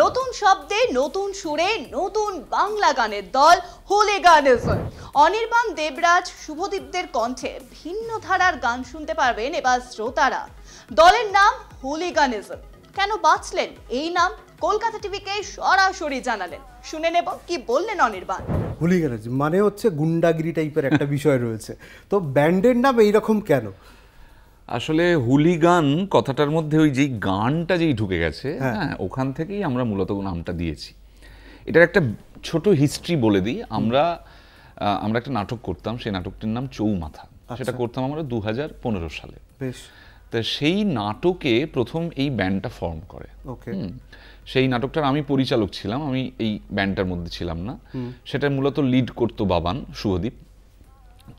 নতুন শব্দে নতুন সুরে নতুন বাংলা গানের দল হুলিগানিজম। অনির্বাণ দেবরাজ শুভদীপদের কণ্ঠে ভিন্ন ধারার গান শুনতে পারবেন এবার শ্রোতারা। দলের নাম হুলিগানিজম। কেন বাছলেন এই নাম? কলকাতা টিভিকে সরাসরি জানালেন। শুনে নেব কি বললেন অনির্বাণ। হুলিগানিজম মানে হচ্ছে গুন্ডাগিরি টাইপের একটা বিষয় রয়েছে, তো ব্যান্ডের নাম এইরকম কেন? আসলে হুলিগান কথাটার মধ্যে ওই যেই গানটা যেই ঢুকে গেছে, হ্যাঁ, ওখান থেকেই আমরা মূলত নামটা দিয়েছি। এটার একটা ছোট হিস্ট্রি বলে দিই। আমরা একটা নাটক করতাম, সেই নাটকটির নাম চৌমাথা। সেটা করতাম আমরা 2015 সালে। বেশ। তা সেই নাটকে প্রথম এই ব্যান্ডটা ফর্ম করে। সেই নাটকটার আমি পরিচালক ছিলাম, আমি এই ব্যান্ডটার মধ্যে ছিলাম না। সেটা মূলত লিড করতো বাবান শুভদীপ।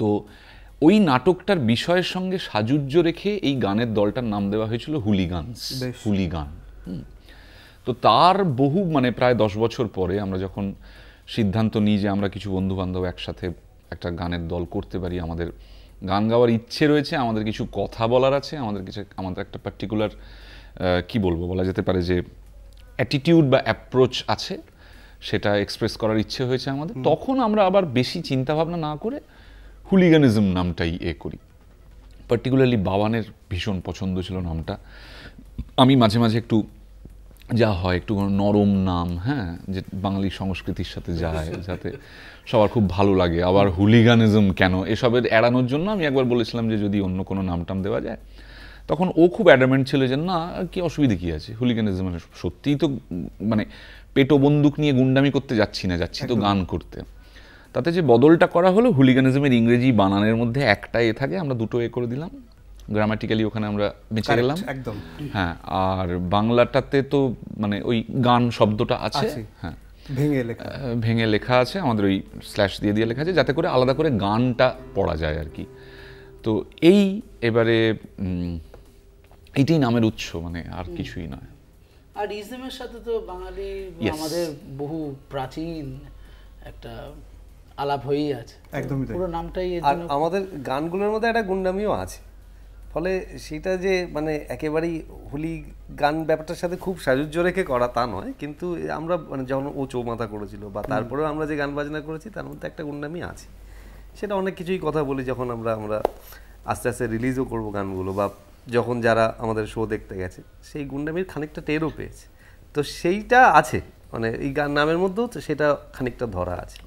তো ওই নাটকটার বিষয়ের সঙ্গে সাযুজ্য রেখে এই গানের দলটার নাম দেওয়া হয়েছিল হুলিগানস, হুলিগান। তো তার বহু প্রায় 10 বছর পরে আমরা যখন সিদ্ধান্ত নিই যে আমরা কিছু বন্ধু বান্ধব একসাথে একটা গানের দল করতে পারি, আমাদের গান গাওয়ার ইচ্ছে রয়েছে, আমাদের কিছু কথা বলার আছে, আমাদের একটা পার্টিকুলার কি বলবো বলা যেতে পারে যে অ্যাটিটিউড বা অ্যাপ্রোচ আছে, সেটা এক্সপ্রেস করার ইচ্ছে হয়েছে আমাদের। তখন আমরা আবার বেশি চিন্তাভাবনা না করে হুলিগানিজম নামটাই করি। পার্টিকুলারলি বাবানের ভীষণ পছন্দ ছিল নামটা। আমি মাঝে মাঝে একটু যা হয় একটু নরম নাম, হ্যাঁ, যে বাঙালি সংস্কৃতির সাথে যায়, যাতে সবার খুব ভালো লাগে। আবার হুলিগানিজম কেন, এসবের এড়ানোর জন্য আমি একবার বলেছিলাম যে যদি অন্য কোনো নাম টাম দেওয়া যায়। তখন ও খুব অ্যাডামেন্ট ছিল যে না, কি অসুবিধা কী আছে, হুলিগানিজম সত্যিই তো পেটো বন্দুক নিয়ে গুন্ডামি করতে যাচ্ছি তো গান করতে। তাতে যে বদলটা করা হলো, হুলিগানিজমের ইংরেজি বানানের মধ্যে একটা থাকে, আমরা দুটো করে দিলাম। গ্রামাটিক্যালি ওখানে আমরা বেঁচে গেলাম একদম। হ্যাঁ, আর বাংলাটাতে তো ওই গান শব্দটা আছে, হ্যাঁ, ভেঙে লেখা আছে, আমাদের ওই স্ল্যাশ দিয়ে লেখা আছে, যাতে করে আলাদা করে গানটা পড়া যায় আর কি। তো এবারে এইটাই নামের উৎস, আর কিছুই নয়। আর ইজমের সাথে তো বাঙালি আমাদের বহু প্রাচীন একটা আলাপ হয়েই আছে, একদমই পুরো নামটাই। আর আমাদের গানগুলোর মধ্যে একটা গুন্ডামিও আছে, ফলে সেটা যে একেবারেই হুলি গান ব্যাপারটার সাথে খুব সাযুজ্য রেখে করা তা নয়, কিন্তু আমরা যখন ও চৌমাথা করেছিল বা তারপরেও আমরা যে গান বাজনা করেছি তার মধ্যে একটা গুন্ডামি আছে। সেটা অনেক কিছুই কথা বলি যখন আমরা আস্তে আস্তে রিলিজও করবো গানগুলো, বা যখন যারা আমাদের শো দেখতে গেছে সেই গুন্ডামির খানিকটা টেরও পেয়েছে। তো সেইটা আছে, এই গান নামের মধ্যেও সেটা খানিকটা ধরা আছে।